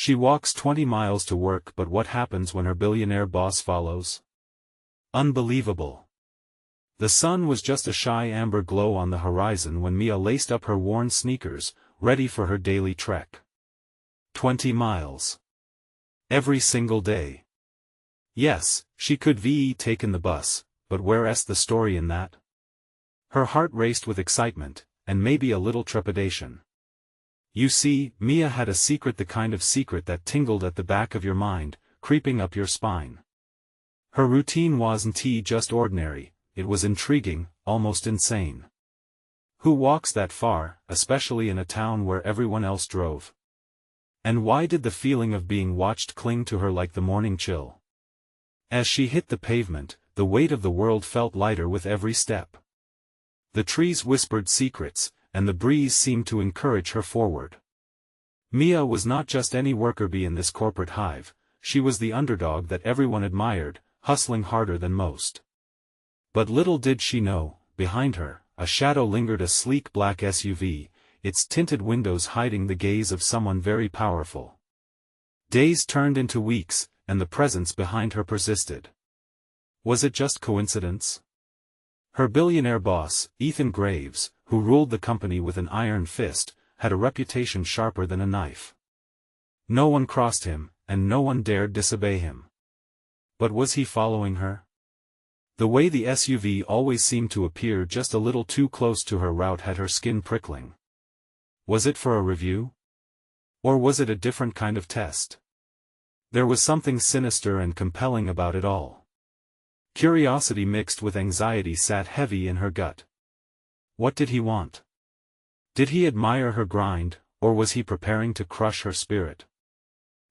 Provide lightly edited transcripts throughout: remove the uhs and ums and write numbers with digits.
She walks 20 miles to work, but what happens when her billionaire boss follows? Unbelievable. The sun was just a shy amber glow on the horizon when Mia laced up her worn sneakers, ready for her daily trek. 20 miles. Every single day. Yes, she could have taken the bus, but where's the story in that? Her heart raced with excitement, and maybe a little trepidation. You see, Mia had a secret, the kind of secret that tingled at the back of your mind, creeping up your spine. Her routine wasn't just ordinary, it was intriguing, almost insane. Who walks that far, especially in a town where everyone else drove? And why did the feeling of being watched cling to her like the morning chill? As she hit the pavement, the weight of the world felt lighter with every step. The trees whispered secrets, and the breeze seemed to encourage her forward. Mia was not just any worker bee in this corporate hive, she was the underdog that everyone admired, hustling harder than most. But little did she know, behind her, a shadow lingered, a sleek black SUV, its tinted windows hiding the gaze of someone very powerful. Days turned into weeks, and the presence behind her persisted. Was it just coincidence? Her billionaire boss, Ethan Graves, who ruled the company with an iron fist, had a reputation sharper than a knife. No one crossed him, and no one dared disobey him. But was he following her? The way the SUV always seemed to appear just a little too close to her route had her skin prickling. Was it for a review? Or was it a different kind of test? There was something sinister and compelling about it all. Curiosity mixed with anxiety sat heavy in her gut. What did he want? Did he admire her grind, or was he preparing to crush her spirit?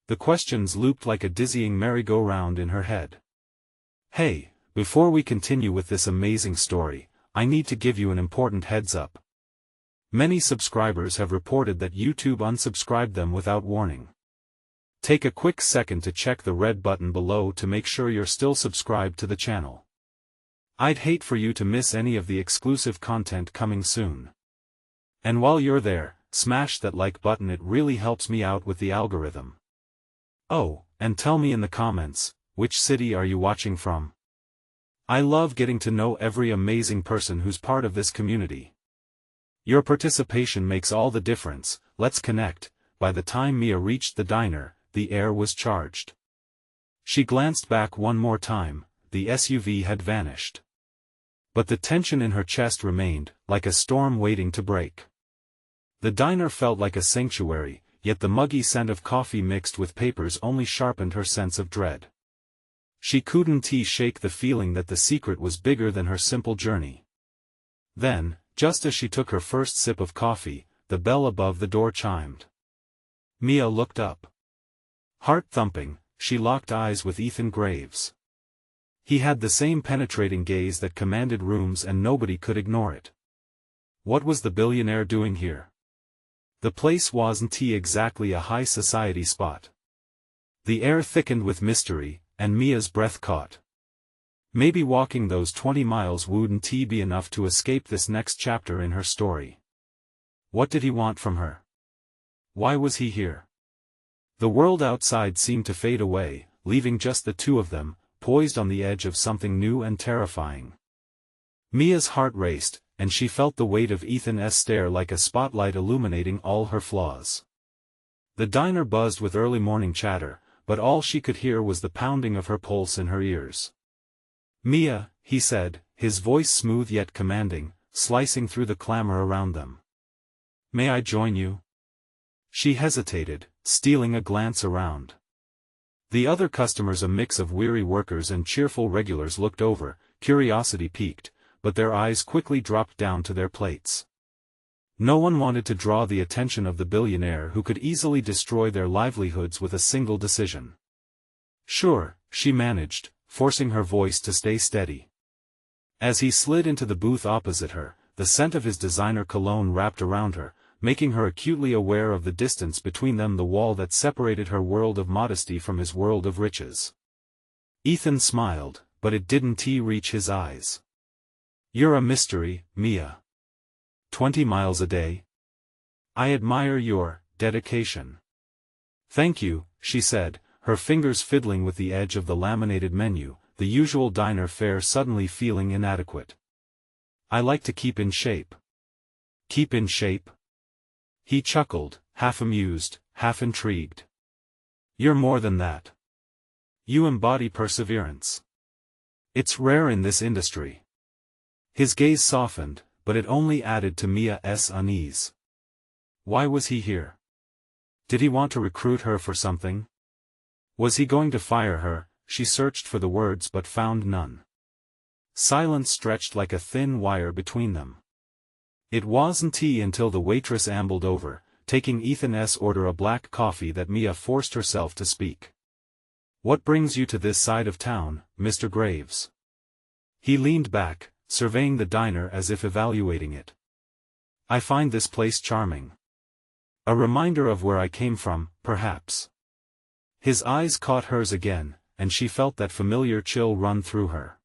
The questions looped like a dizzying merry-go-round in her head. Hey, before we continue with this amazing story, I need to give you an important heads-up. Many subscribers have reported that YouTube unsubscribed them without warning. Take a quick second to check the red button below to make sure you're still subscribed to the channel. I'd hate for you to miss any of the exclusive content coming soon. And while you're there, smash that like button, it really helps me out with the algorithm. Oh, and tell me in the comments, which city are you watching from? I love getting to know every amazing person who's part of this community. Your participation makes all the difference. Let's connect. By the time Mia reached the diner, the air was charged. She glanced back one more time, the SUV had vanished. But the tension in her chest remained, like a storm waiting to break. The diner felt like a sanctuary, yet the muggy scent of coffee mixed with papers only sharpened her sense of dread. She couldn't shake the feeling that the secret was bigger than her simple journey. Then, just as she took her first sip of coffee, the bell above the door chimed. Mia looked up. Heart thumping, she locked eyes with Ethan Graves. He had the same penetrating gaze that commanded rooms, and nobody could ignore it. What was the billionaire doing here? The place wasn't exactly a high society spot. The air thickened with mystery, and Mia's breath caught. Maybe walking those 20 miles wouldn't be enough to escape this next chapter in her story. What did he want from her? Why was he here? The world outside seemed to fade away, leaving just the two of them, poised on the edge of something new and terrifying. Mia's heart raced, and she felt the weight of Ethan's stare like a spotlight illuminating all her flaws. The diner buzzed with early morning chatter, but all she could hear was the pounding of her pulse in her ears. Mia, he said, his voice smooth yet commanding, slicing through the clamor around them. May I join you? She hesitated, stealing a glance around. The other customers, a mix of weary workers and cheerful regulars, looked over, curiosity piqued, but their eyes quickly dropped down to their plates. No one wanted to draw the attention of the billionaire who could easily destroy their livelihoods with a single decision. Sure, she managed, forcing her voice to stay steady. As he slid into the booth opposite her, the scent of his designer cologne wrapped around her, making her acutely aware of the distance between them, the wall that separated her world of modesty from his world of riches. Ethan smiled, but it didn't reach his eyes. You're a mystery, Mia. 20 miles a day? I admire your dedication. Thank you, she said, her fingers fiddling with the edge of the laminated menu, the usual diner fare suddenly feeling inadequate. I like to keep in shape. Keep in shape? He chuckled, half amused, half intrigued. You're more than that. You embody perseverance. It's rare in this industry. His gaze softened, but it only added to Mia's unease. Why was he here? Did he want to recruit her for something? Was he going to fire her? She searched for the words but found none. Silence stretched like a thin wire between them. It wasn't tea until the waitress ambled over, taking Ethan's order a black coffee, that Mia forced herself to speak. What brings you to this side of town, Mr. Graves? He leaned back, surveying the diner as if evaluating it. I find this place charming. A reminder of where I came from, perhaps. His eyes caught hers again, and she felt that familiar chill run through her.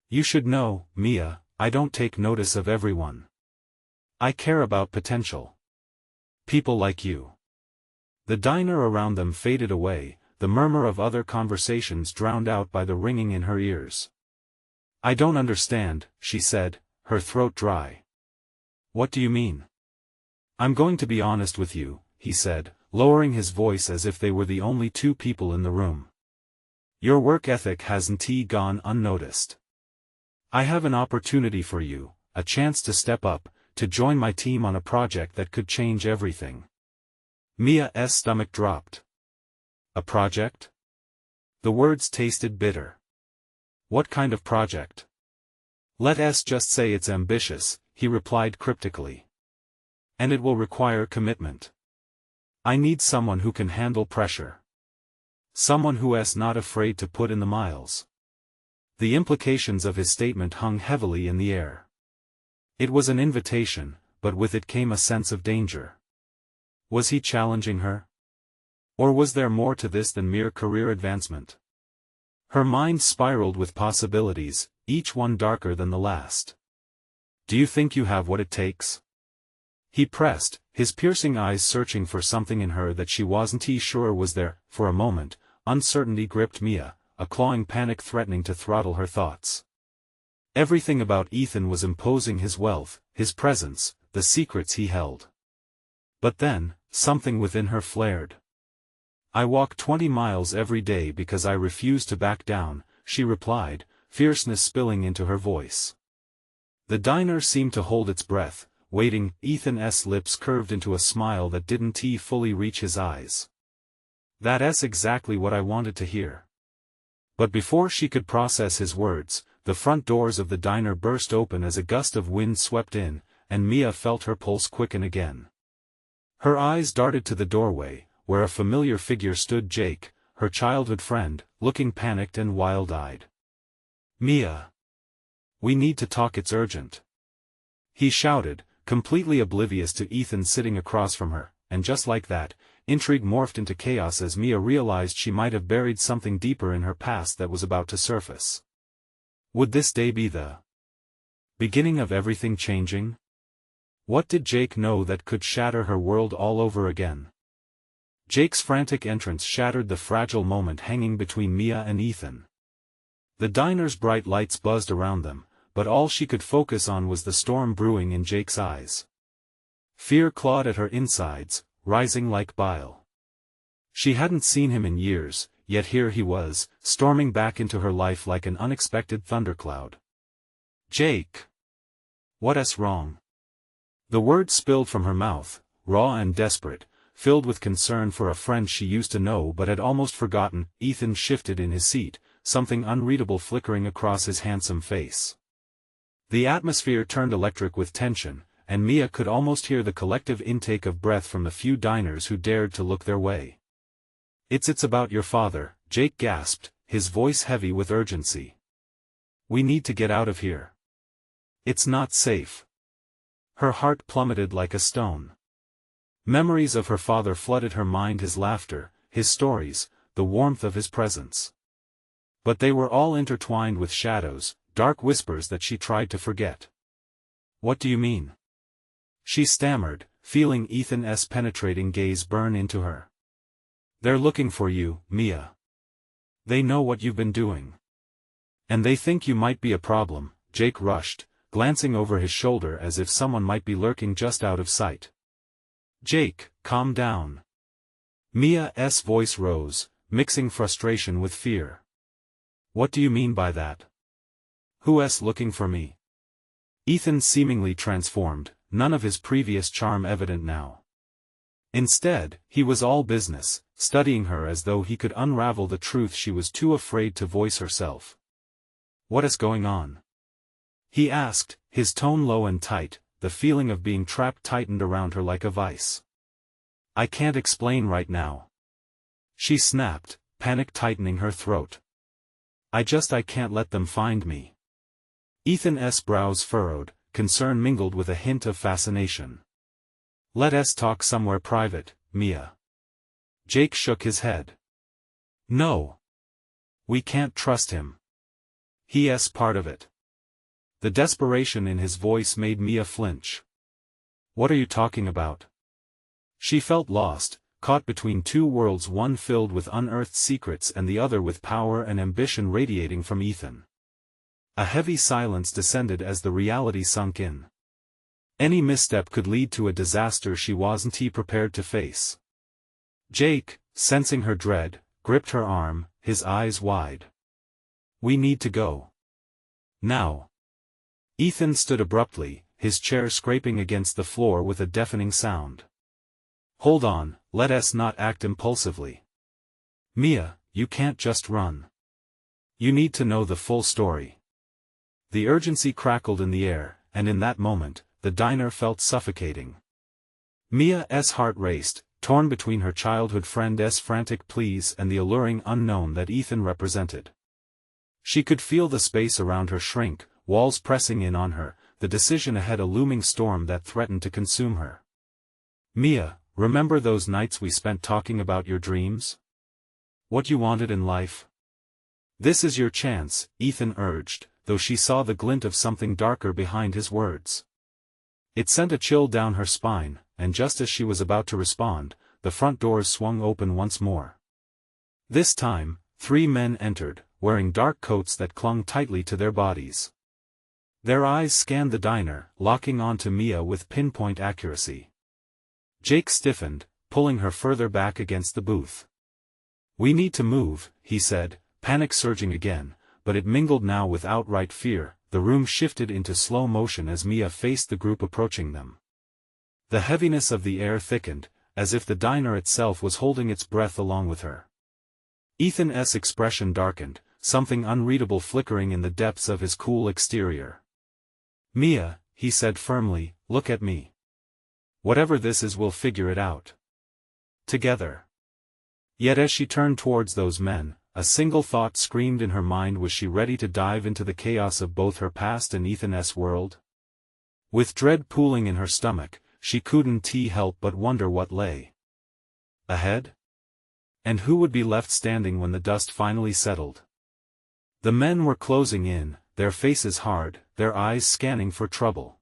You should know, Mia, I don't take notice of everyone. I care about potential. People like you. The diner around them faded away, the murmur of other conversations drowned out by the ringing in her ears. I don't understand, she said, her throat dry. What do you mean? I'm going to be honest with you, he said, lowering his voice as if they were the only two people in the room. Your work ethic hasn't gone unnoticed. I have an opportunity for you, a chance to step up, to join my team on a project that could change everything. Mia's stomach dropped. A project? The words tasted bitter. What kind of project? Let's just say it's ambitious, he replied cryptically. And it will require commitment. I need someone who can handle pressure. Someone who's not afraid to put in the miles. The implications of his statement hung heavily in the air. It was an invitation, but with it came a sense of danger. Was he challenging her? Or was there more to this than mere career advancement? Her mind spiraled with possibilities, each one darker than the last. Do you think you have what it takes? He pressed, his piercing eyes searching for something in her that she wasn't sure was there. For a moment, uncertainty gripped Mia, a clawing panic threatening to throttle her thoughts. Everything about Ethan was imposing: his wealth, his presence, the secrets he held. But then, something within her flared. I walk 20 miles every day because I refuse to back down, she replied, fierceness spilling into her voice. The diner seemed to hold its breath, waiting. Ethan's lips curved into a smile that didn't fully reach his eyes. That's exactly what I wanted to hear. But before she could process his words, the front doors of the diner burst open as a gust of wind swept in, and Mia felt her pulse quicken again. Her eyes darted to the doorway, where a familiar figure stood: Jake, her childhood friend, looking panicked and wild-eyed. Mia. We need to talk, it's urgent. He shouted, completely oblivious to Ethan sitting across from her, and just like that, intrigue morphed into chaos as Mia realized she might have buried something deeper in her past that was about to surface. Would this day be the beginning of everything changing? What did Jake know that could shatter her world all over again? Jake's frantic entrance shattered the fragile moment hanging between Mia and Ethan. The diner's bright lights buzzed around them, but all she could focus on was the storm brewing in Jake's eyes. Fear clawed at her insides, rising like bile. She hadn't seen him in years, yet here he was, storming back into her life like an unexpected thundercloud. Jake! What's wrong? The words spilled from her mouth, raw and desperate, filled with concern for a friend she used to know but had almost forgotten. Ethan shifted in his seat, something unreadable flickering across his handsome face. The atmosphere turned electric with tension, and Mia could almost hear the collective intake of breath from the few diners who dared to look their way. It's about your father," Jake gasped, his voice heavy with urgency. "We need to get out of here. It's not safe." Her heart plummeted like a stone. Memories of her father flooded her mind: his laughter, his stories, the warmth of his presence. But they were all intertwined with shadows, dark whispers that she tried to forget. "What do you mean?" she stammered, feeling Ethan's penetrating gaze burn into her. They're looking for you, Mia. They know what you've been doing. And they think you might be a problem, Jake rushed, glancing over his shoulder as if someone might be lurking just out of sight. Jake, calm down. Mia's voice rose, mixing frustration with fear. What do you mean by that? Who's looking for me? Ethan seemingly transformed, none of his previous charm evident now. Instead, he was all business, studying her as though he could unravel the truth she was too afraid to voice herself. What is going on? He asked, his tone low and tight, the feeling of being trapped tightened around her like a vice. I can't explain right now. She snapped, panic tightening her throat. I can't let them find me. Ethan's brows furrowed, concern mingled with a hint of fascination. Let us talk somewhere private, Mia. Jake shook his head. No. We can't trust him. He's part of it. The desperation in his voice made Mia flinch. What are you talking about? She felt lost, caught between two worlds, one filled with unearthed secrets and the other with power and ambition radiating from Ethan. A heavy silence descended as the reality sunk in. Any misstep could lead to a disaster she wasn't prepared to face. Jake, sensing her dread, gripped her arm, his eyes wide. We need to go. Now. Ethan stood abruptly, his chair scraping against the floor with a deafening sound. Hold on, let us not act impulsively. Mia, you can't just run. You need to know the full story. The urgency crackled in the air, and in that moment, the diner felt suffocating. Mia's heart raced, torn between her childhood friend's frantic pleas and the alluring unknown that Ethan represented. She could feel the space around her shrink, walls pressing in on her, the decision ahead a looming storm that threatened to consume her. Mia, remember those nights we spent talking about your dreams? What you wanted in life? This is your chance, Ethan urged, though she saw the glint of something darker behind his words. It sent a chill down her spine, and just as she was about to respond, the front doors swung open once more. This time, 3 men entered, wearing dark coats that clung tightly to their bodies. Their eyes scanned the diner, locking onto Mia with pinpoint accuracy. Jake stiffened, pulling her further back against the booth. We need to move, he said, panic surging again, but it mingled now with outright fear. The room shifted into slow motion as Mia faced the group approaching them. The heaviness of the air thickened, as if the diner itself was holding its breath along with her. Ethan's expression darkened, something unreadable flickering in the depths of his cool exterior. Mia, he said firmly, look at me. Whatever this is, we'll figure it out. Together. Yet as she turned towards those men, a single thought screamed in her mind: was she ready to dive into the chaos of both her past and Ethan's world? With dread pooling in her stomach, she couldn't help but wonder what lay ahead? And who would be left standing when the dust finally settled? The men were closing in, their faces hard, their eyes scanning for trouble.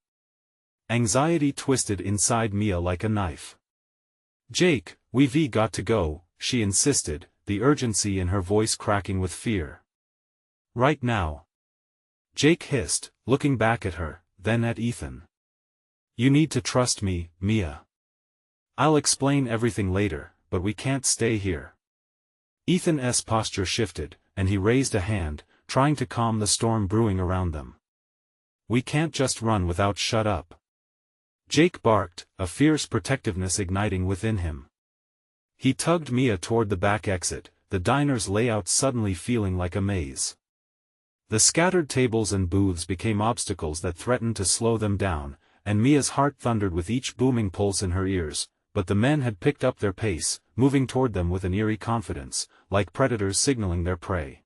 Anxiety twisted inside Mia like a knife. Jake, we've got to go, she insisted, the urgency in her voice cracking with fear. Right now. Jake hissed, looking back at her, then at Ethan. You need to trust me, Mia. I'll explain everything later, but we can't stay here. Ethan's posture shifted, and he raised a hand, trying to calm the storm brewing around them. We can't just run without shut up. Jake barked, a fierce protectiveness igniting within him. He tugged Mia toward the back exit, the diner's layout suddenly feeling like a maze. The scattered tables and booths became obstacles that threatened to slow them down, and Mia's heart thundered with each booming pulse in her ears, but the men had picked up their pace, moving toward them with an eerie confidence, like predators signaling their prey.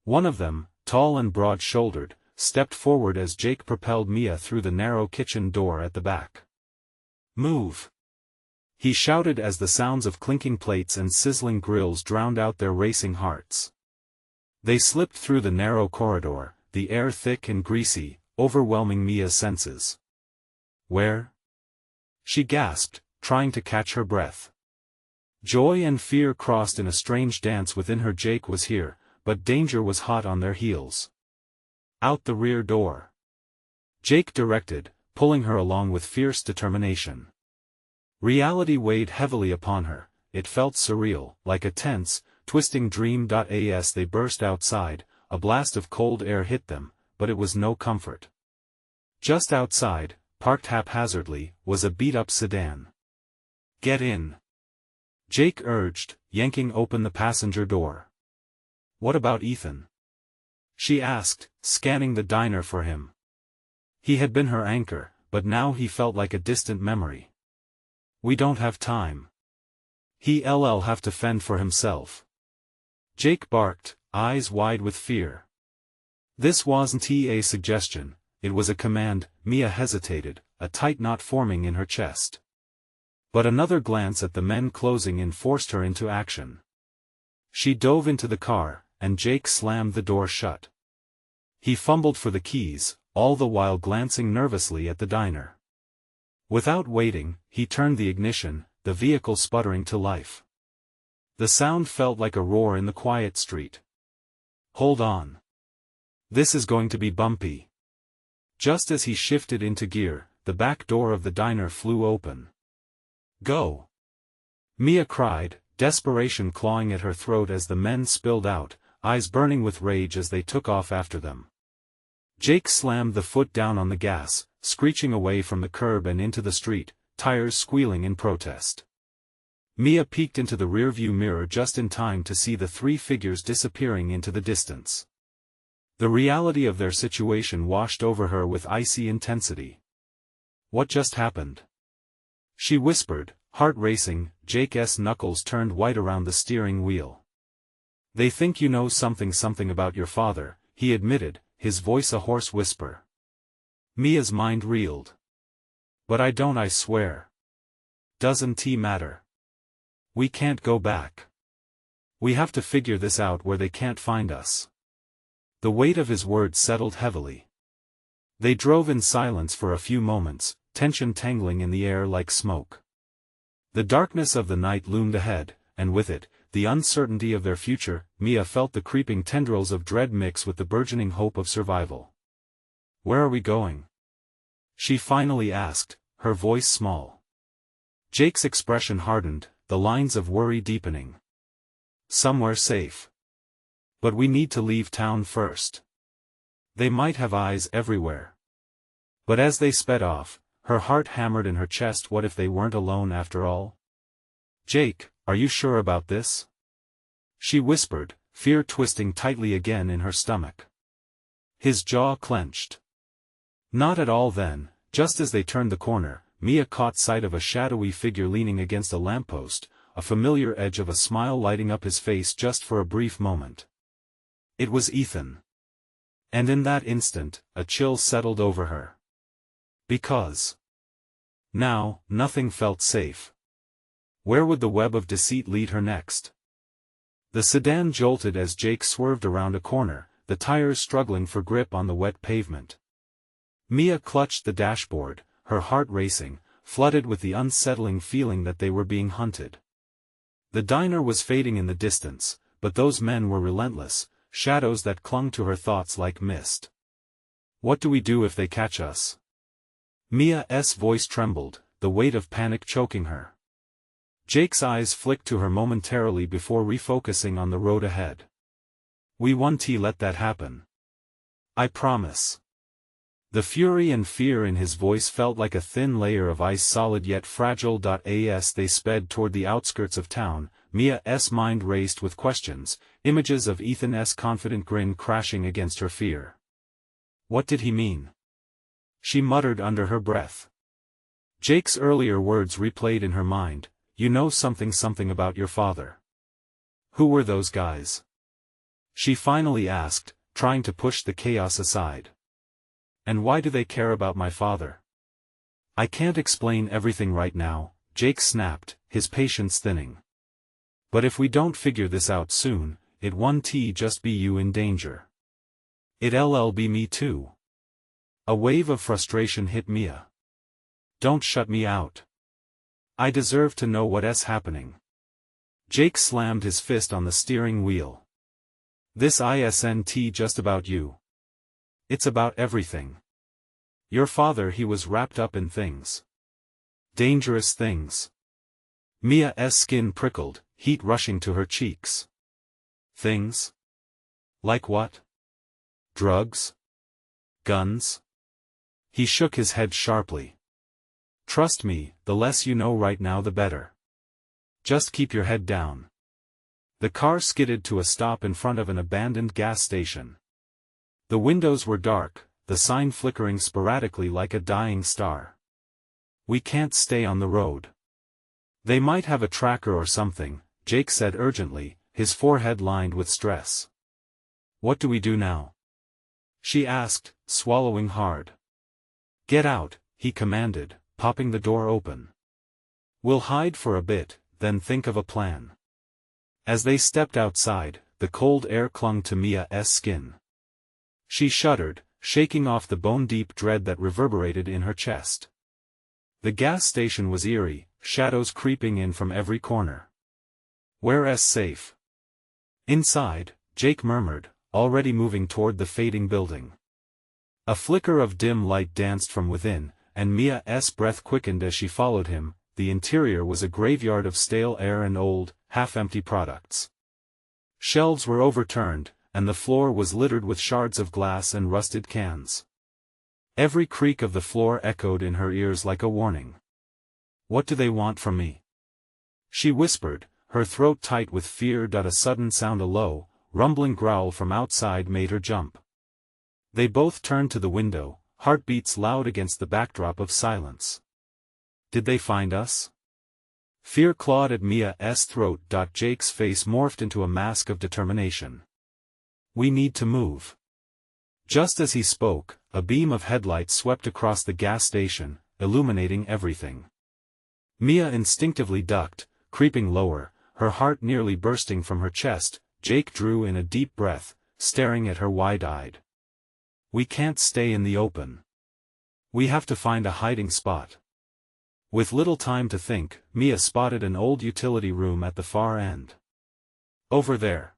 One of them, tall and broad-shouldered, stepped forward as Jake propelled Mia through the narrow kitchen door at the back. Move! He shouted as the sounds of clinking plates and sizzling grills drowned out their racing hearts. They slipped through the narrow corridor, the air thick and greasy, overwhelming Mia's senses. Where? She gasped, trying to catch her breath. Joy and fear crossed in a strange dance within her. Jake was here, but danger was hot on their heels. Out the rear door, Jake directed, pulling her along with fierce determination. Reality weighed heavily upon her. It felt surreal, like a tense, twisting dream. As they burst outside, a blast of cold air hit them, but it was no comfort. Just outside, parked haphazardly, was a beat-up sedan. "Get in," Jake urged, yanking open the passenger door. "What about Ethan?" she asked, scanning the diner for him. He had been her anchor, but now he felt like a distant memory. "We don't have time. He'll have to fend for himself," Jake barked, eyes wide with fear. This wasn't a suggestion, it was a command. Mia hesitated, a tight knot forming in her chest. But another glance at the men closing in forced her into action. She dove into the car, and Jake slammed the door shut. He fumbled for the keys, all the while glancing nervously at the diner. Without waiting, he turned the ignition, the vehicle sputtering to life. The sound felt like a roar in the quiet street. "Hold on. This is going to be bumpy." Just as he shifted into gear, the back door of the diner flew open. "Go!" Mia cried, desperation clawing at her throat as the men spilled out, eyes burning with rage as they took off after them. Jake slammed the foot down on the gas, screeching away from the curb and into the street, tires squealing in protest. Mia peeked into the rearview mirror just in time to see the three figures disappearing into the distance. The reality of their situation washed over her with icy intensity. "What just happened?" she whispered, heart racing. Jake's knuckles turned white around the steering wheel. "They think you know something about your father," he admitted, his voice a hoarse whisper. Mia's mind reeled. "But I don't, I swear." "Doesn't it matter? We can't go back. We have to figure this out where they can't find us." The weight of his words settled heavily. They drove in silence for a few moments, tension tangling in the air like smoke. The darkness of the night loomed ahead, and with it, the uncertainty of their future. Mia felt the creeping tendrils of dread mix with the burgeoning hope of survival. "Where are we going?" she finally asked, her voice small. Jake's expression hardened, the lines of worry deepening. "Somewhere safe. But we need to leave town first. They might have eyes everywhere." But as they sped off, her heart hammered in her chest. What if they weren't alone after all? "Jake, are you sure about this?" she whispered, fear twisting tightly again in her stomach. His jaw clenched. "Not at all." Then, just as they turned the corner, Mia caught sight of a shadowy figure leaning against a lamppost, a familiar edge of a smile lighting up his face just for a brief moment. It was Ethan. And in that instant, a chill settled over her. Because now, nothing felt safe. Where would the web of deceit lead her next? The sedan jolted as Jake swerved around a corner, the tires struggling for grip on the wet pavement. Mia clutched the dashboard, her heart racing, flooded with the unsettling feeling that they were being hunted. The diner was fading in the distance, but those men were relentless, shadows that clung to her thoughts like mist. "What do we do if they catch us?" Mia's voice trembled, the weight of panic choking her. Jake's eyes flicked to her momentarily before refocusing on the road ahead. "We won't let that happen. I promise." The fury and fear in his voice felt like a thin layer of ice, solid yet fragile. As they sped toward the outskirts of town, Mia's mind raced with questions, images of Ethan's confident grin crashing against her fear. What did he mean? She muttered under her breath. Jake's earlier words replayed in her mind, "You know something about your father." Who were those guys? She finally asked, trying to push the chaos aside. "And why do they care about my father?" "I can't explain everything right now," Jake snapped, his patience thinning. "But if we don't figure this out soon, it won't just be you in danger. It'll be me too." A wave of frustration hit Mia. "Don't shut me out. I deserve to know what's happening." Jake slammed his fist on the steering wheel. This isn't just about you. It's about everything. Your father, he was wrapped up in things. Dangerous things. Mia's skin prickled, heat rushing to her cheeks. Things? Like what? Drugs? Guns? He shook his head sharply. Trust me, the less you know right now the better. Just keep your head down. The car skidded to a stop in front of an abandoned gas station. The windows were dark, the sign flickering sporadically like a dying star. We can't stay on the road. They might have a tracker or something, Jake said urgently, his forehead lined with stress. What do we do now? She asked, swallowing hard. Get out, he commanded, popping the door open. We'll hide for a bit, then think of a plan. As they stepped outside, the cold air clung to Mia's skin. She shuddered, shaking off the bone-deep dread that reverberated in her chest. The gas station was eerie, shadows creeping in from every corner. Where's safe? Inside, Jake murmured, already moving toward the fading building. A flicker of dim light danced from within, and Mia's breath quickened as she followed him. The interior was a graveyard of stale air and old, half-empty products. Shelves were overturned, and the floor was littered with shards of glass and rusted cans. Every creak of the floor echoed in her ears like a warning. What do they want from me? She whispered, her throat tight with fear. A sudden sound, a low, rumbling growl from outside made her jump. They both turned to the window, heartbeats loud against the backdrop of silence. Did they find us? Fear clawed at Mia's throat. Jake's face morphed into a mask of determination. We need to move. Just as he spoke, a beam of headlights swept across the gas station, illuminating everything. Mia instinctively ducked, creeping lower, her heart nearly bursting from her chest. Jake drew in a deep breath, staring at her wide-eyed. We can't stay in the open. We have to find a hiding spot. With little time to think, Mia spotted an old utility room at the far end. Over there.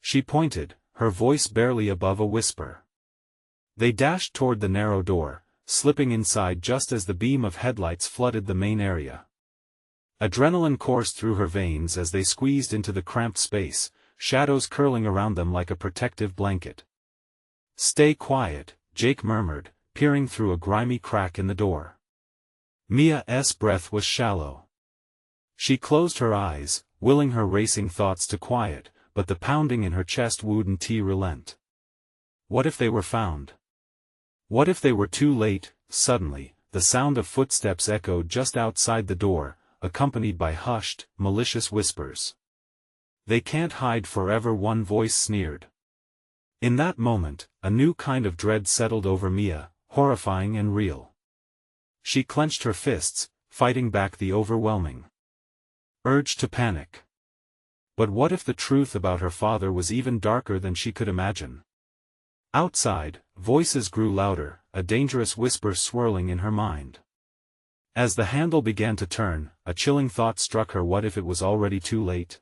She pointed, her voice barely above a whisper. They dashed toward the narrow door, slipping inside just as the beam of headlights flooded the main area. Adrenaline coursed through her veins as they squeezed into the cramped space, shadows curling around them like a protective blanket. Stay quiet, Jake murmured, peering through a grimy crack in the door. Mia's breath was shallow. She closed her eyes, willing her racing thoughts to quiet, but the pounding in her chest wouldn't relent. What if they were found? What if they were too late? Suddenly, the sound of footsteps echoed just outside the door, accompanied by hushed, malicious whispers. They can't hide forever, one voice sneered. In that moment, a new kind of dread settled over Mia, horrifying and real. She clenched her fists, fighting back the overwhelming urge to panic. But what if the truth about her father was even darker than she could imagine? Outside, voices grew louder, a dangerous whisper swirling in her mind. As the handle began to turn, a chilling thought struck her. What if it was already too late?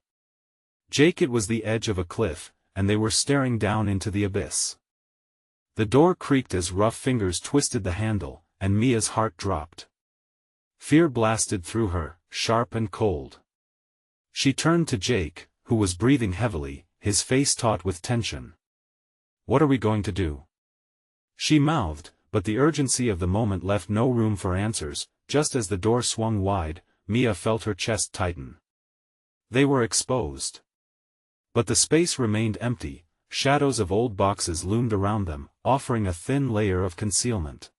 Jake, it was the edge of a cliff, and they were staring down into the abyss. The door creaked as rough fingers twisted the handle, and Mia's heart dropped. Fear blasted through her, sharp and cold. She turned to Jake, who was breathing heavily, his face taut with tension. What are we going to do? She mouthed, but the urgency of the moment left no room for answers. Just as the door swung wide, Mia felt her chest tighten. They were exposed. But the space remained empty, shadows of old boxes loomed around them, offering a thin layer of concealment.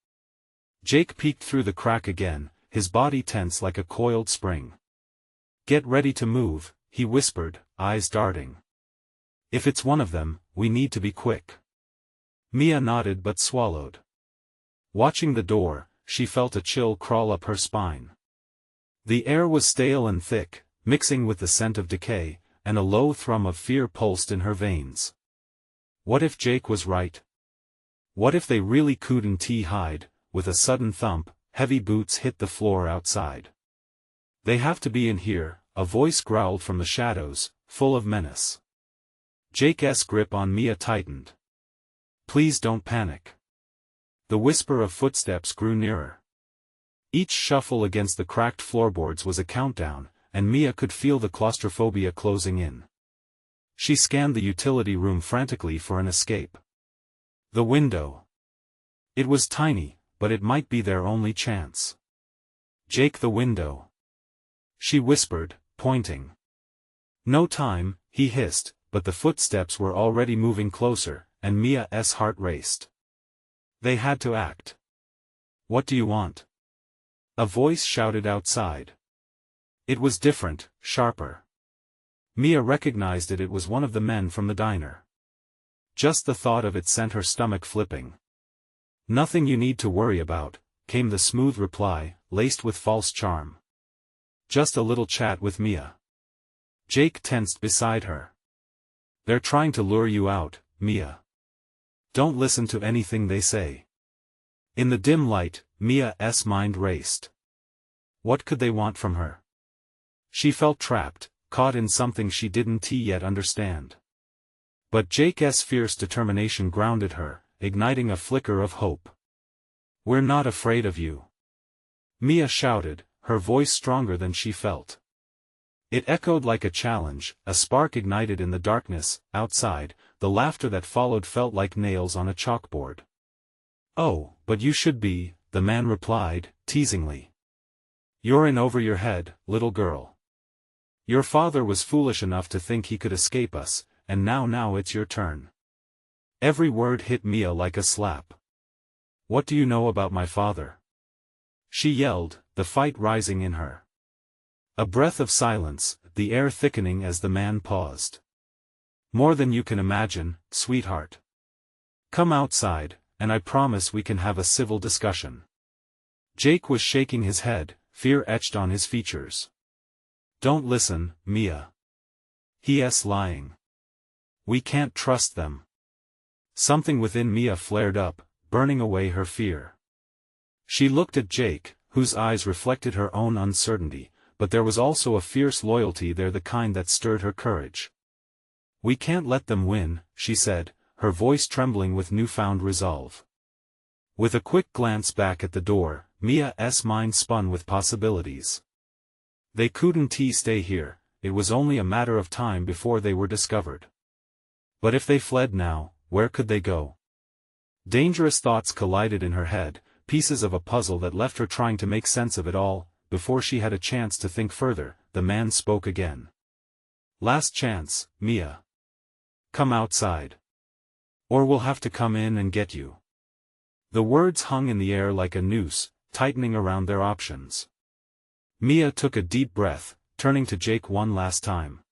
Jake peeked through the crack again, his body tense like a coiled spring. Get ready to move, he whispered, eyes darting. If it's one of them, we need to be quick. Mia nodded but swallowed. Watching the door, she felt a chill crawl up her spine. The air was stale and thick, mixing with the scent of decay, and a low thrum of fear pulsed in her veins. What if Jake was right? What if they really couldn't hide? With a sudden thump, heavy boots hit the floor outside. They have to be in here, a voice growled from the shadows, full of menace. Jake's grip on Mia tightened. "Please don't panic." The whisper of footsteps grew nearer. Each shuffle against the cracked floorboards was a countdown, and Mia could feel the claustrophobia closing in. She scanned the utility room frantically for an escape. The window. It was tiny, but it might be their only chance. "Jake, the window," she whispered, pointing. "No time," he hissed, but the footsteps were already moving closer, and Mia's heart raced. They had to act. "What do you want?" a voice shouted outside. It was different, sharper. Mia recognized it was one of the men from the diner. Just the thought of it sent her stomach flipping. "Nothing you need to worry about," came the smooth reply, laced with false charm. "Just a little chat with Mia." Jake tensed beside her. "They're trying to lure you out, Mia. Don't listen to anything they say." In the dim light, Mia's mind raced. What could they want from her? She felt trapped, caught in something she didn't yet understand. But Jake's fierce determination grounded her, igniting a flicker of hope. "We're not afraid of you," Mia shouted, her voice stronger than she felt. It echoed like a challenge, a spark ignited in the darkness. Outside, the laughter that followed felt like nails on a chalkboard. "Oh, but you should be," the man replied, teasingly. "You're in over your head, little girl. Your father was foolish enough to think he could escape us, and now it's your turn." Every word hit Mia like a slap. "What do you know about my father?" she yelled, the fight rising in her. A breath of silence, the air thickening as the man paused. "More than you can imagine, sweetheart. Come outside, and I promise we can have a civil discussion." Jake was shaking his head, fear etched on his features. "Don't listen, Mia. He's lying. We can't trust them." Something within Mia flared up, burning away her fear. She looked at Jake, whose eyes reflected her own uncertainty, but there was also a fierce loyalty there, the kind that stirred her courage. "We can't let them win," she said, her voice trembling with newfound resolve. With a quick glance back at the door, Mia's mind spun with possibilities. They couldn't stay here, it was only a matter of time before they were discovered. But if they fled now, where could they go? Dangerous thoughts collided in her head, pieces of a puzzle that left her trying to make sense of it all. Before she had a chance to think further, the man spoke again. "Last chance, Mia. Come outside. Or we'll have to come in and get you." The words hung in the air like a noose, tightening around their options. Mia took a deep breath, turning to Jake one last time.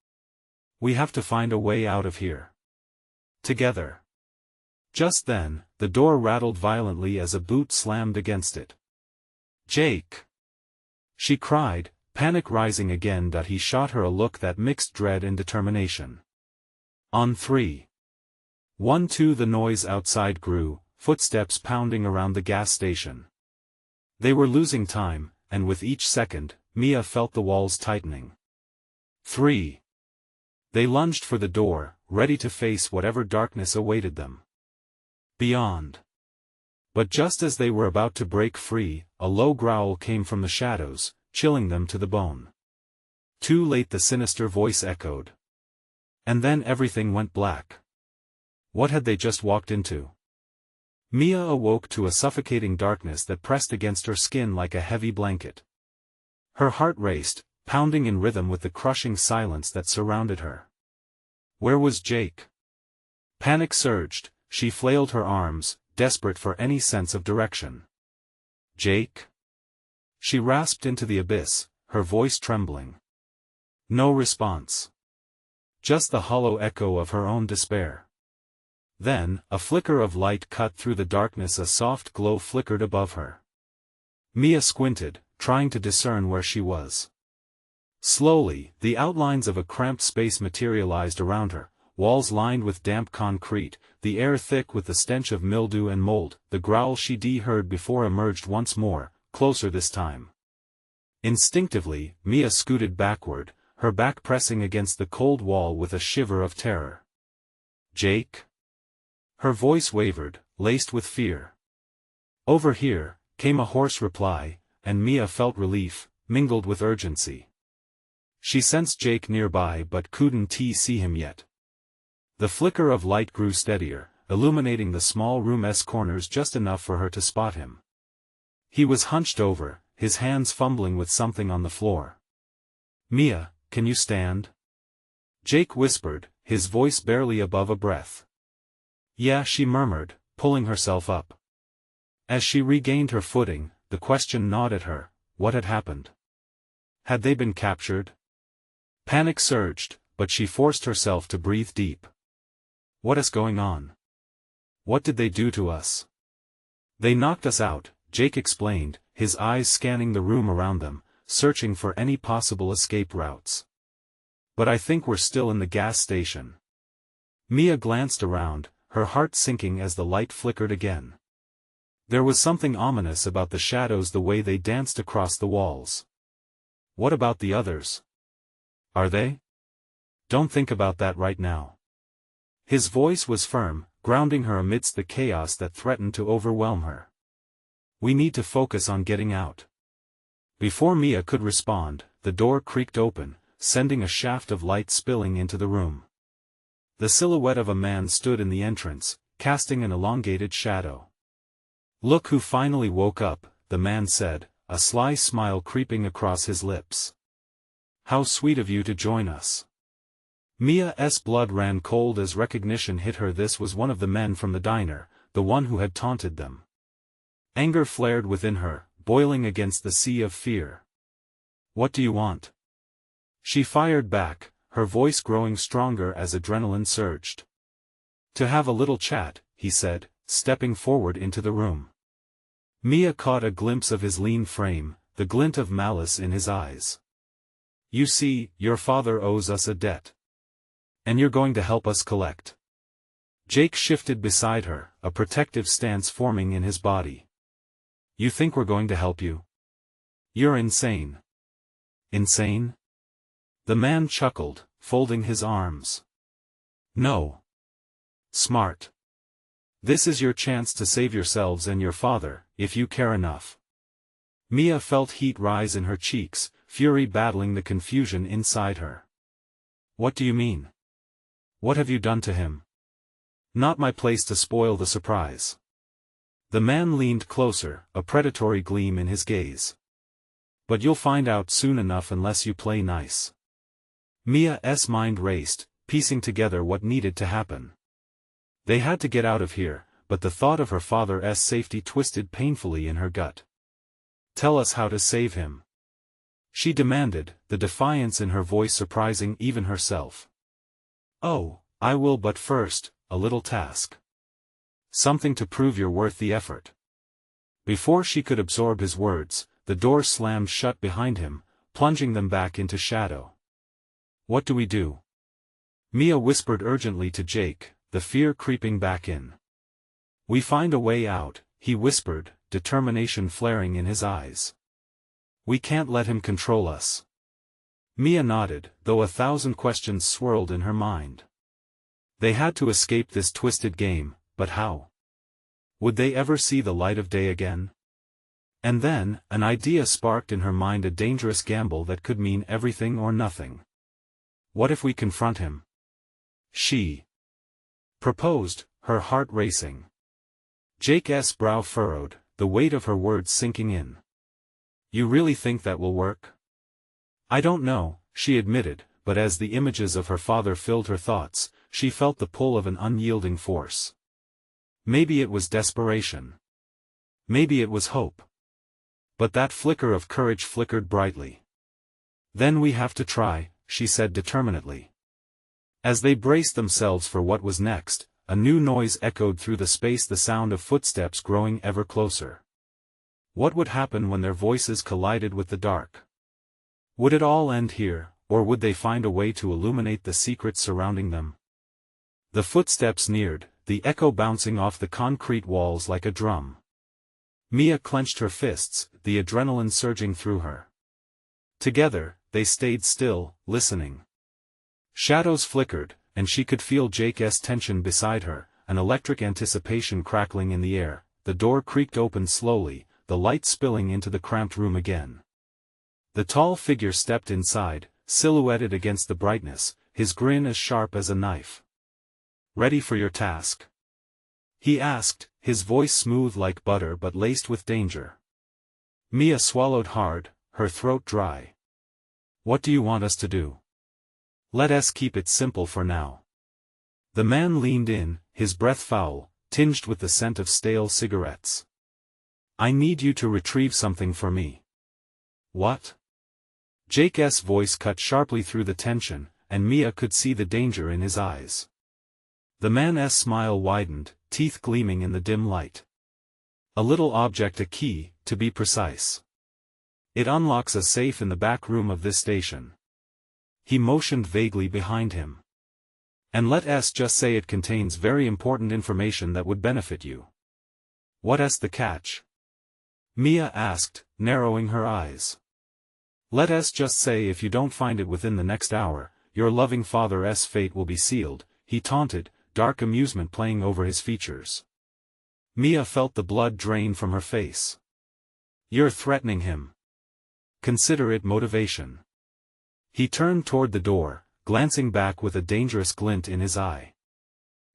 "We have to find a way out of here. Together." Just then, the door rattled violently as a boot slammed against it. "Jake!" she cried, panic rising again. He shot her a look that mixed dread and determination. "On 3. 1 2 The noise outside grew, footsteps pounding around the gas station. They were losing time, and with each second, Mia felt the walls tightening. 3. They lunged for the door, ready to face whatever darkness awaited them beyond. But just as they were about to break free, a low growl came from the shadows, chilling them to the bone. "Too late," the sinister voice echoed. And then everything went black. What had they just walked into? Mia awoke to a suffocating darkness that pressed against her skin like a heavy blanket. Her heart raced, pounding in rhythm with the crushing silence that surrounded her. Where was Jake? Panic surged, she flailed her arms, desperate for any sense of direction. "Jake?" She rasped into the abyss, her voice trembling. No response. Just the hollow echo of her own despair. Then, a flicker of light cut through the darkness. A soft glow flickered above her. Mia squinted, trying to discern where she was. Slowly, the outlines of a cramped space materialized around her, walls lined with damp concrete, the air thick with the stench of mildew and mold. The growl she'd heard before emerged once more, closer this time. Instinctively, Mia scooted backward, her back pressing against the cold wall with a shiver of terror. "Jake?" Her voice wavered, laced with fear. "Over here," came a hoarse reply, and Mia felt relief, mingled with urgency. She sensed Jake nearby but couldn't see him yet. The flicker of light grew steadier, illuminating the small room's corners just enough for her to spot him. He was hunched over, his hands fumbling with something on the floor. "Mia, can you stand?" Jake whispered, his voice barely above a breath. "Yeah," she murmured, pulling herself up. As she regained her footing, the question gnawed at her: what had happened? Had they been captured? Panic surged, but she forced herself to breathe deep. "What is going on? What did they do to us?" "They knocked us out," Jake explained, his eyes scanning the room around them, searching for any possible escape routes. "But I think we're still in the gas station." Mia glanced around, her heart sinking as the light flickered again. There was something ominous about the shadows, the way they danced across the walls. "What about the others? Are they?" "Don't think about that right now." His voice was firm, grounding her amidst the chaos that threatened to overwhelm her. "We need to focus on getting out." Before Mia could respond, the door creaked open, sending a shaft of light spilling into the room. The silhouette of a man stood in the entrance, casting an elongated shadow. "Look who finally woke up," the man said, a sly smile creeping across his lips. "How sweet of you to join us." Mia's blood ran cold as recognition hit her. This was one of the men from the diner, the one who had taunted them. Anger flared within her, boiling against the sea of fear. "What do you want?" She fired back, her voice growing stronger as adrenaline surged. "To have a little chat," he said, stepping forward into the room. Mia caught a glimpse of his lean frame, the glint of malice in his eyes. "You see, your father owes us a debt. And you're going to help us collect." Jake shifted beside her, a protective stance forming in his body. "You think we're going to help you? You're insane." "Insane?" The man chuckled, folding his arms. "No. Smart. This is your chance to save yourselves and your father, if you care enough." Mia felt heat rise in her cheeks, fury battling the confusion inside her. "What do you mean? What have you done to him?" "Not my place to spoil the surprise." The man leaned closer, a predatory gleam in his gaze. "But you'll find out soon enough unless you play nice." Mia's mind raced, piecing together what needed to happen. They had to get out of here, but the thought of her father's safety twisted painfully in her gut. "Tell us how to save him," she demanded, the defiance in her voice surprising even herself. "Oh, I will, but first, a little task. Something to prove you're worth the effort." Before she could absorb his words, the door slammed shut behind him, plunging them back into shadow. "What do we do?" Mia whispered urgently to Jake, the fear creeping back in. "We find a way out," he whispered, determination flaring in his eyes. "We can't let him control us." Mia nodded, though 1,000 questions swirled in her mind. They had to escape this twisted game, but how? Would they ever see the light of day again? And then, an idea sparked in her mind, a dangerous gamble that could mean everything or nothing. "What if we confront him?" She proposed, her heart racing. Jake's brow furrowed, the weight of her words sinking in. "You really think that will work?" "I don't know," she admitted, but as the images of her father filled her thoughts, she felt the pull of an unyielding force. Maybe it was desperation. Maybe it was hope. But that flicker of courage flickered brightly. "Then we have to try," she said determinedly. As they braced themselves for what was next, a new noise echoed through the space, the sound of footsteps growing ever closer. What would happen when their voices collided with the dark? Would it all end here, or would they find a way to illuminate the secrets surrounding them? The footsteps neared, the echo bouncing off the concrete walls like a drum. Mia clenched her fists, the adrenaline surging through her. Together, they stayed still, listening. Shadows flickered, and she could feel Jake's tension beside her, an electric anticipation crackling in the air. The door creaked open slowly, the light spilling into the cramped room again. The tall figure stepped inside, silhouetted against the brightness, his grin as sharp as a knife. "Ready for your task?" he asked, his voice smooth like butter but laced with danger. Mia swallowed hard, her throat dry. "What do you want us to do?" "Let us keep it simple for now." The man leaned in, his breath foul, tinged with the scent of stale cigarettes. "I need you to retrieve something for me." "What?" Jake's voice cut sharply through the tension, and Mia could see the danger in his eyes. The man's smile widened, teeth gleaming in the dim light. "A little object, a key, to be precise. It unlocks a safe in the back room of this station." He motioned vaguely behind him. "And let us just say it contains very important information that would benefit you." "What's the catch?" Mia asked, narrowing her eyes. "Let us just say if you don't find it within the next hour, your loving father's fate will be sealed," he taunted, dark amusement playing over his features. Mia felt the blood drain from her face. "You're threatening him. Consider it motivation." He turned toward the door, glancing back with a dangerous glint in his eye.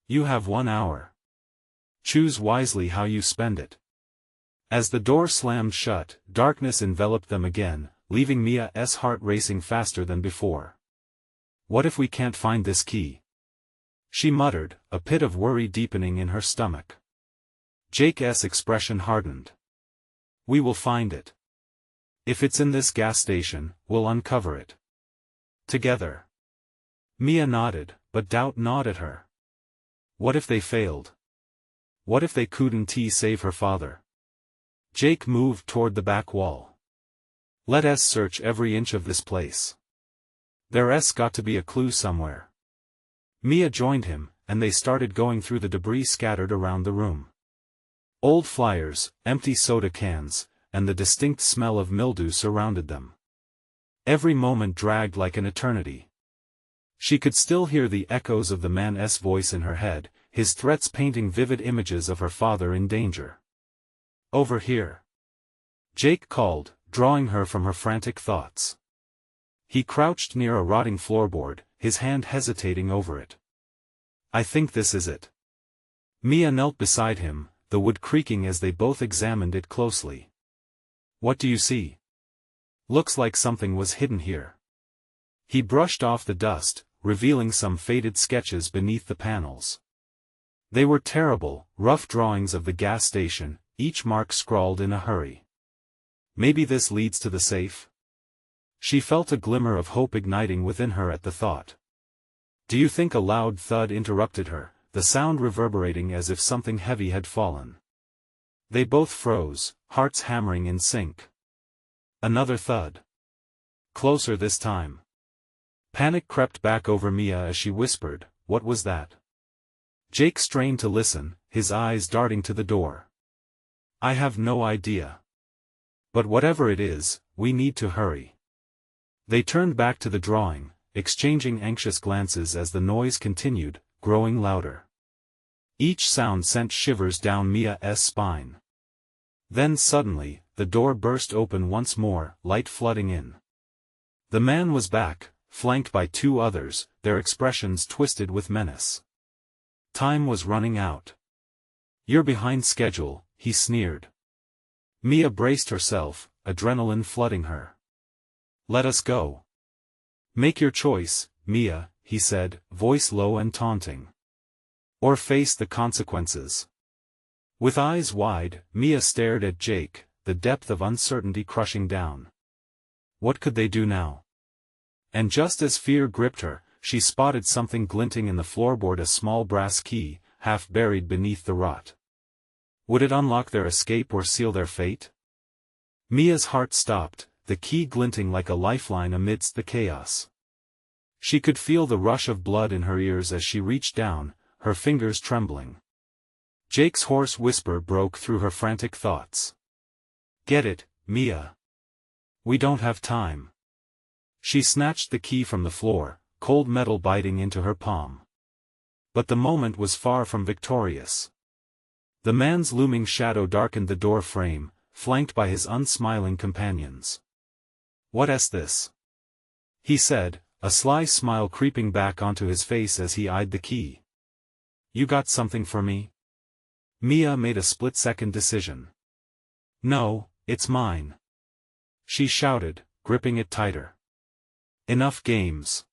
"You have 1 hour. Choose wisely how you spend it." As the door slammed shut, darkness enveloped them again, leaving Mia's heart racing faster than before. "What if we can't find this key?" she muttered, a pit of worry deepening in her stomach. Jake's expression hardened. "We will find it. If it's in this gas station, we'll uncover it. Together." Mia nodded, but doubt gnawed at her. What if they failed? What if they couldn't save her father? Jake moved toward the back wall. "Let us search every inch of this place. There's got to be a clue somewhere." Mia joined him, and they started going through the debris scattered around the room. Old flyers, empty soda cans, and the distinct smell of mildew surrounded them. Every moment dragged like an eternity. She could still hear the echoes of the man's voice in her head, his threats painting vivid images of her father in danger. "Over here," Jake called, drawing her from her frantic thoughts. He crouched near a rotting floorboard, his hand hesitating over it. "I think this is it." Mia knelt beside him, the wood creaking as they both examined it closely. "What do you see?" "Looks like something was hidden here." He brushed off the dust, revealing some faded sketches beneath the panels. They were terrible, rough drawings of the gas station, each mark scrawled in a hurry. "Maybe this leads to the safe?" She felt a glimmer of hope igniting within her at the thought. "Do you think?" A loud thud interrupted her, the sound reverberating as if something heavy had fallen. They both froze, hearts hammering in sync. Another thud. Closer this time. Panic crept back over Mia as she whispered, "What was that?" Jake strained to listen, his eyes darting to the door. "I have no idea. But whatever it is, we need to hurry." They turned back to the drawing, exchanging anxious glances as the noise continued, growing louder. Each sound sent shivers down Mia's spine. Then suddenly, the door burst open once more, light flooding in. The man was back, flanked by 2 others, their expressions twisted with menace. Time was running out. "You're behind schedule," he sneered. Mia braced herself, adrenaline flooding her. "Let us go." "Make your choice, Mia," he said, voice low and taunting. "Or face the consequences." With eyes wide, Mia stared at Jake, the depth of uncertainty crushing down. What could they do now? And just as fear gripped her, she spotted something glinting in the floorboard, a small brass key, half buried beneath the rot. Would it unlock their escape or seal their fate? Mia's heart stopped, the key glinting like a lifeline amidst the chaos. She could feel the rush of blood in her ears as she reached down, her fingers trembling. Jake's hoarse whisper broke through her frantic thoughts. "Get it, Mia. We don't have time." She snatched the key from the floor, cold metal biting into her palm. But the moment was far from victorious. The man's looming shadow darkened the door frame, flanked by his unsmiling companions. "What's this?" he said, a sly smile creeping back onto his face as he eyed the key. "You got something for me?" Mia made a split-second decision. "No, it's mine," she shouted, gripping it tighter. "Enough games."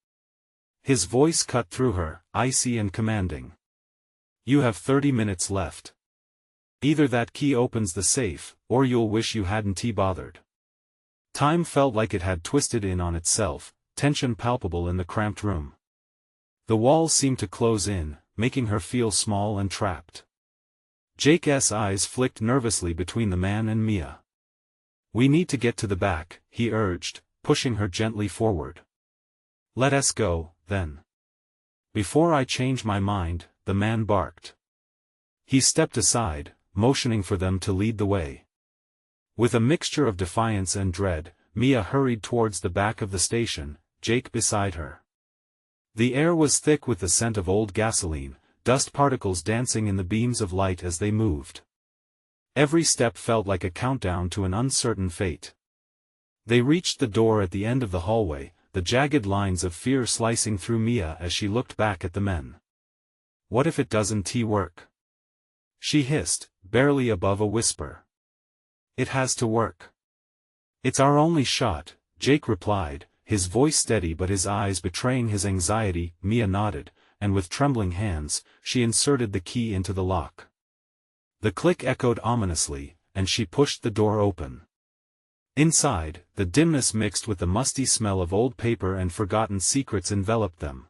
His voice cut through her, icy and commanding. "You have 30 minutes left. Either that key opens the safe, or you'll wish you hadn't bothered." Time felt like it had twisted in on itself, tension palpable in the cramped room. The walls seemed to close in, making her feel small and trapped. Jake's eyes flicked nervously between the man and Mia. "We need to get to the back," he urged, pushing her gently forward. "Let us go, then." "Before I change my mind," the man barked. He stepped aside, motioning for them to lead the way. With a mixture of defiance and dread, Mia hurried towards the back of the station, Jake beside her. The air was thick with the scent of old gasoline, dust particles dancing in the beams of light as they moved. Every step felt like a countdown to an uncertain fate. They reached the door at the end of the hallway, the jagged lines of fear slicing through Mia as she looked back at the men. "What if it doesn't work?" she hissed, barely above a whisper. "It has to work." "It's our only shot," Jake replied, his voice steady but his eyes betraying his anxiety. Mia nodded, and with trembling hands, she inserted the key into the lock. The click echoed ominously, and she pushed the door open. Inside, the dimness mixed with the musty smell of old paper and forgotten secrets enveloped them.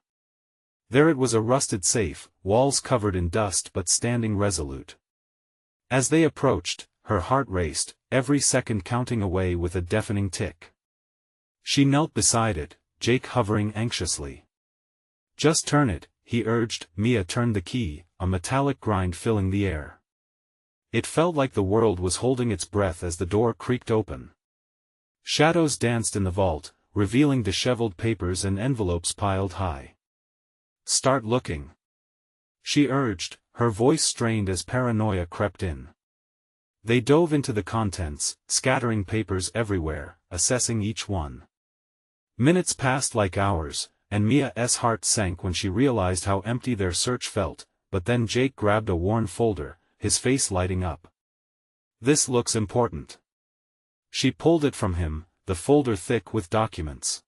There it was, a rusted safe, walls covered in dust but standing resolute. As they approached, her heart raced, every second counting away with a deafening tick. She knelt beside it, Jake hovering anxiously. "Just turn it," he urged. Mia turned the key, a metallic grind filling the air. It felt like the world was holding its breath as the door creaked open. Shadows danced in the vault, revealing disheveled papers and envelopes piled high. "Start looking," she urged, her voice strained as paranoia crept in. They dove into the contents, scattering papers everywhere, assessing each one. Minutes passed like hours, and Mia's heart sank when she realized how empty their search felt, but then Jake grabbed a worn folder, his face lighting up. "This looks important." She pulled it from him, the folder thick with documents.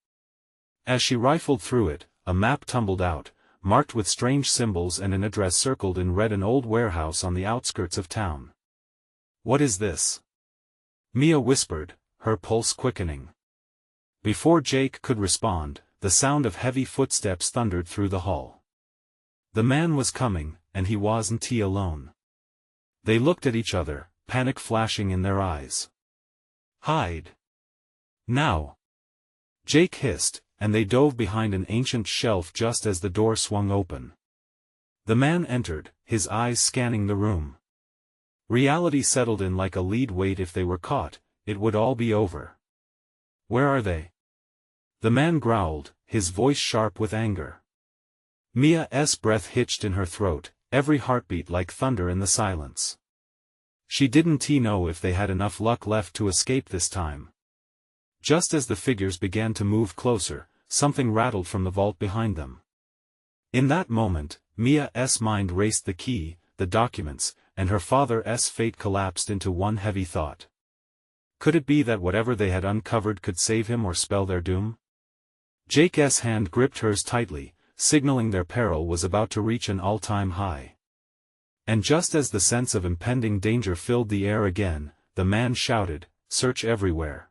As she rifled through it, a map tumbled out, marked with strange symbols and an address circled in red, an old warehouse on the outskirts of town. "What is this?" Mia whispered, her pulse quickening. Before Jake could respond, the sound of heavy footsteps thundered through the hall. The man was coming, and he wasn't alone. They looked at each other, panic flashing in their eyes. "Hide! Now!" Jake hissed, and they dove behind an ancient shelf just as the door swung open. The man entered, his eyes scanning the room. Reality settled in like a lead weight. If they were caught, it would all be over. "Where are they?" the man growled, his voice sharp with anger. Mia's breath hitched in her throat, every heartbeat like thunder in the silence. She didn't know if they had enough luck left to escape this time. Just as the figures began to move closer, something rattled from the vault behind them. In that moment, Mia's mind raced the key, the documents, and her father's fate collapsed into one heavy thought. Could it be that whatever they had uncovered could save him or spell their doom? Jake's hand gripped hers tightly, signaling their peril was about to reach an all-time high. And just as the sense of impending danger filled the air again, the man shouted, "Search everywhere.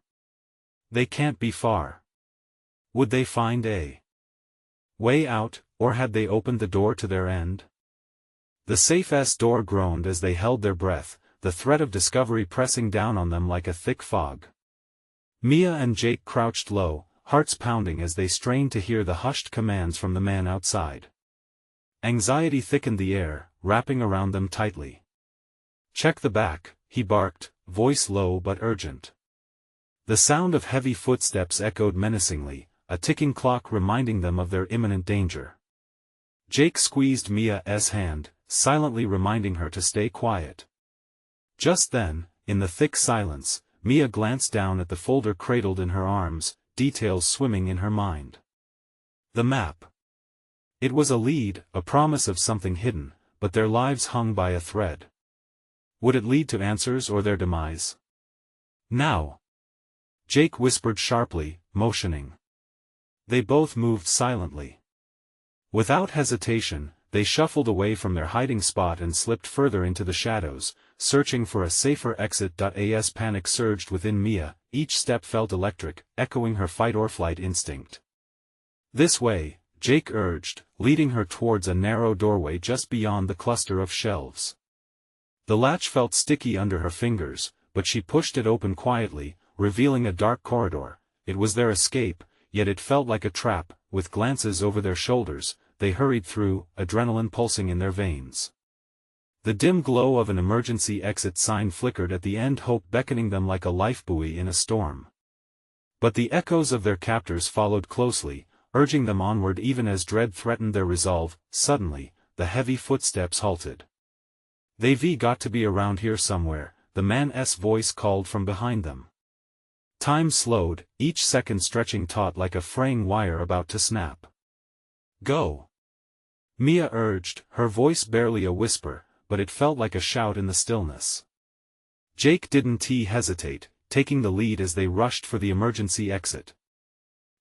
They can't be far." Would they find a way out, or had they opened the door to their end? The safe's door groaned as they held their breath, the threat of discovery pressing down on them like a thick fog. Mia and Jake crouched low, hearts pounding as they strained to hear the hushed commands from the man outside. Anxiety thickened the air, wrapping around them tightly. "Check the back," he barked, voice low but urgent. The sound of heavy footsteps echoed menacingly, a ticking clock reminding them of their imminent danger. Jake squeezed Mia's hand, silently reminding her to stay quiet. Just then, in the thick silence, Mia glanced down at the folder cradled in her arms, details swimming in her mind. The map. It was a lead, a promise of something hidden, but their lives hung by a thread. Would it lead to answers or their demise? Now! Jake whispered sharply, motioning. They both moved silently. Without hesitation, they shuffled away from their hiding spot and slipped further into the shadows, searching for a safer exit. As panic surged within Mia, each step felt electric, echoing her fight-or-flight instinct. This way, Jake urged, leading her towards a narrow doorway just beyond the cluster of shelves. The latch felt sticky under her fingers, but she pushed it open quietly, revealing a dark corridor. It was their escape, yet it felt like a trap. With glances over their shoulders, they hurried through, adrenaline pulsing in their veins. The dim glow of an emergency exit sign flickered at the end, hope beckoning them like a lifebuoy in a storm. But the echoes of their captors followed closely, urging them onward even as dread threatened their resolve. Suddenly, the heavy footsteps halted. "They've got to be around here somewhere," the man's voice called from behind them. Time slowed, each second stretching taut like a fraying wire about to snap. "Go!" Mia urged, her voice barely a whisper, but it felt like a shout in the stillness. Jake didn't hesitate, taking the lead as they rushed for the emergency exit.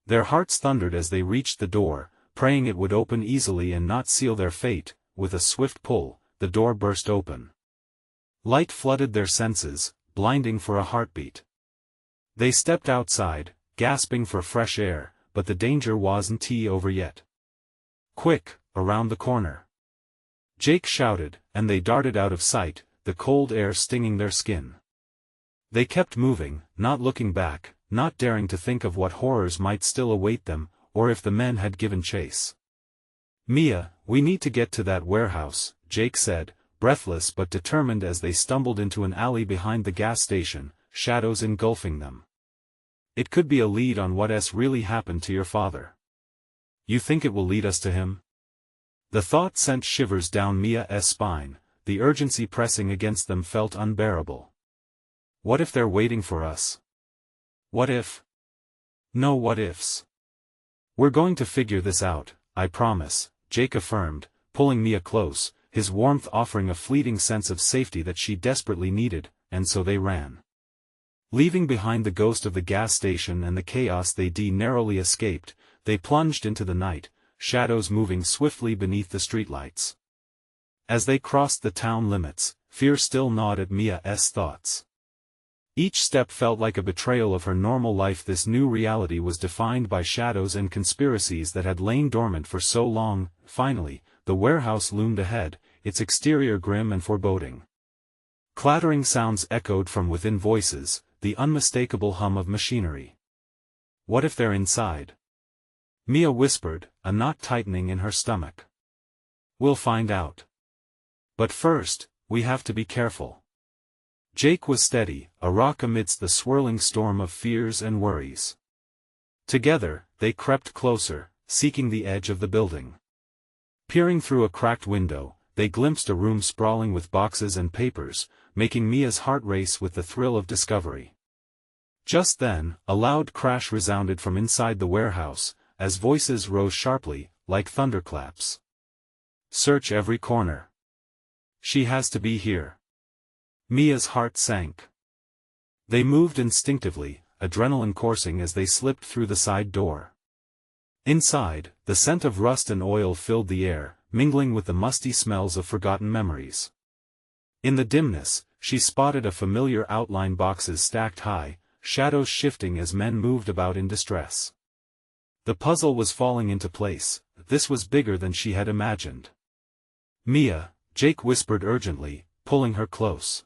Their hearts thundered as they reached the door, praying it would open easily and not seal their fate. With a swift pull, the door burst open. Light flooded their senses, blinding for a heartbeat. They stepped outside, gasping for fresh air, but the danger wasn't over yet. "Quick, around the corner!" Jake shouted, and they darted out of sight, the cold air stinging their skin. They kept moving, not looking back, not daring to think of what horrors might still await them, or if the men had given chase. "Mia, we need to get to that warehouse," Jake said, breathless but determined as they stumbled into an alley behind the gas station, shadows engulfing them. "It could be a lead on what's really happened to your father." "You think it will lead us to him?" The thought sent shivers down Mia's spine, the urgency pressing against them felt unbearable. What if they're waiting for us? What if? No what ifs. "We're going to figure this out, I promise," Jake affirmed, pulling Mia close, his warmth offering a fleeting sense of safety that she desperately needed, and so they ran. Leaving behind the ghost of the gas station and the chaos they narrowly escaped, they plunged into the night, shadows moving swiftly beneath the streetlights. As they crossed the town limits, fear still gnawed at Mia's thoughts. Each step felt like a betrayal of her normal life. This new reality was defined by shadows and conspiracies that had lain dormant for so long. Finally, the warehouse loomed ahead, its exterior grim and foreboding. Clattering sounds echoed from within, voices, the unmistakable hum of machinery. "What if they're inside?" Mia whispered, a knot tightening in her stomach. "We'll find out. But first, we have to be careful." Jake was steady, a rock amidst the swirling storm of fears and worries. Together, they crept closer, seeking the edge of the building. Peering through a cracked window, they glimpsed a room sprawling with boxes and papers, making Mia's heart race with the thrill of discovery. Just then, a loud crash resounded from inside the warehouse, as voices rose sharply, like thunderclaps. "Search every corner. She has to be here." Mia's heart sank. They moved instinctively, adrenaline coursing as they slipped through the side door. Inside, the scent of rust and oil filled the air, mingling with the musty smells of forgotten memories. In the dimness, she spotted a familiar outline, boxes stacked high, shadows shifting as men moved about in distress. The puzzle was falling into place. This was bigger than she had imagined. "Mia," Jake whispered urgently, pulling her close.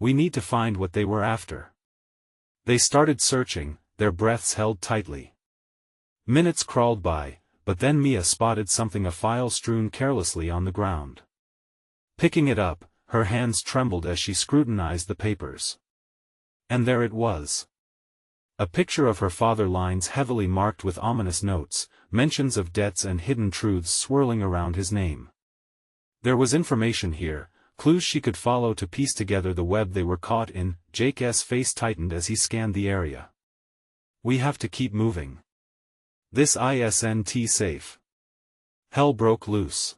"We need to find what they were after." They started searching, their breaths held tightly. Minutes crawled by, but then Mia spotted something, a file strewn carelessly on the ground. Picking it up, her hands trembled as she scrutinized the papers. And there it was. A picture of her father lines heavily marked with ominous notes, mentions of debts and hidden truths swirling around his name. There was information here, clues she could follow to piece together the web they were caught in. Jake's face tightened as he scanned the area. We have to keep moving. This isn't safe. Hell broke loose.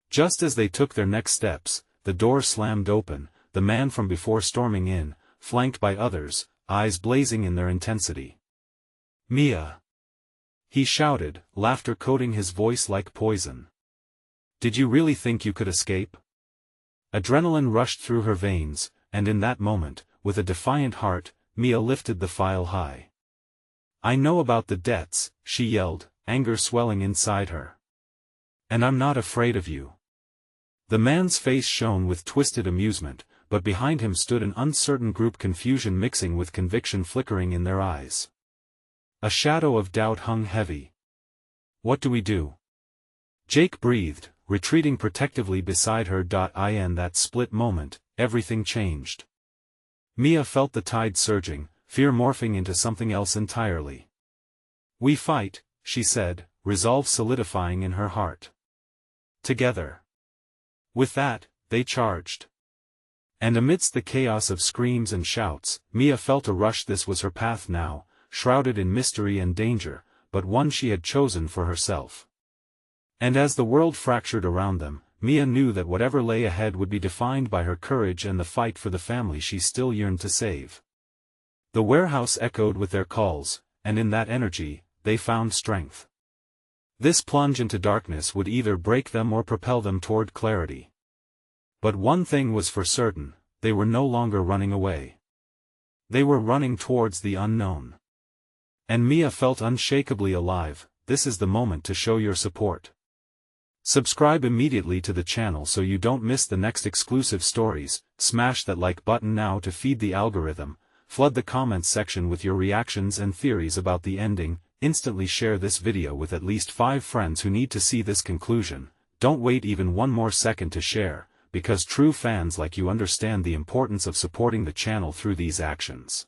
Just as they took their next steps, the door slammed open, the man from before storming in, flanked by others, eyes blazing in their intensity. Mia! He shouted, laughter coating his voice like poison. Did you really think you could escape? Adrenaline rushed through her veins, and in that moment, with a defiant heart, Mia lifted the file high. I know about the debts, she yelled, anger swelling inside her. And I'm not afraid of you. The man's face shone with twisted amusement, but behind him stood an uncertain group, confusion mixing with conviction flickering in their eyes. A shadow of doubt hung heavy. What do we do? Jake breathed, retreating protectively beside her. In that split moment, everything changed. Mia felt the tide surging, fear morphing into something else entirely. We fight, she said, resolve solidifying in her heart. Together. With that, they charged. And amidst the chaos of screams and shouts, Mia felt a rush. This was her path now, shrouded in mystery and danger, but one she had chosen for herself. And as the world fractured around them, Mia knew that whatever lay ahead would be defined by her courage and the fight for the family she still yearned to save. The warehouse echoed with their calls, and in that energy, they found strength. This plunge into darkness would either break them or propel them toward clarity. But one thing was for certain, they were no longer running away. They were running towards the unknown. And Mia felt unshakably alive. This is the moment to show your support. Subscribe immediately to the channel so you don't miss the next exclusive stories, smash that like button now to feed the algorithm, flood the comments section with your reactions and theories about the ending, instantly share this video with at least 5 friends who need to see this conclusion. Don't wait even one more second to share, because true fans like you understand the importance of supporting the channel through these actions.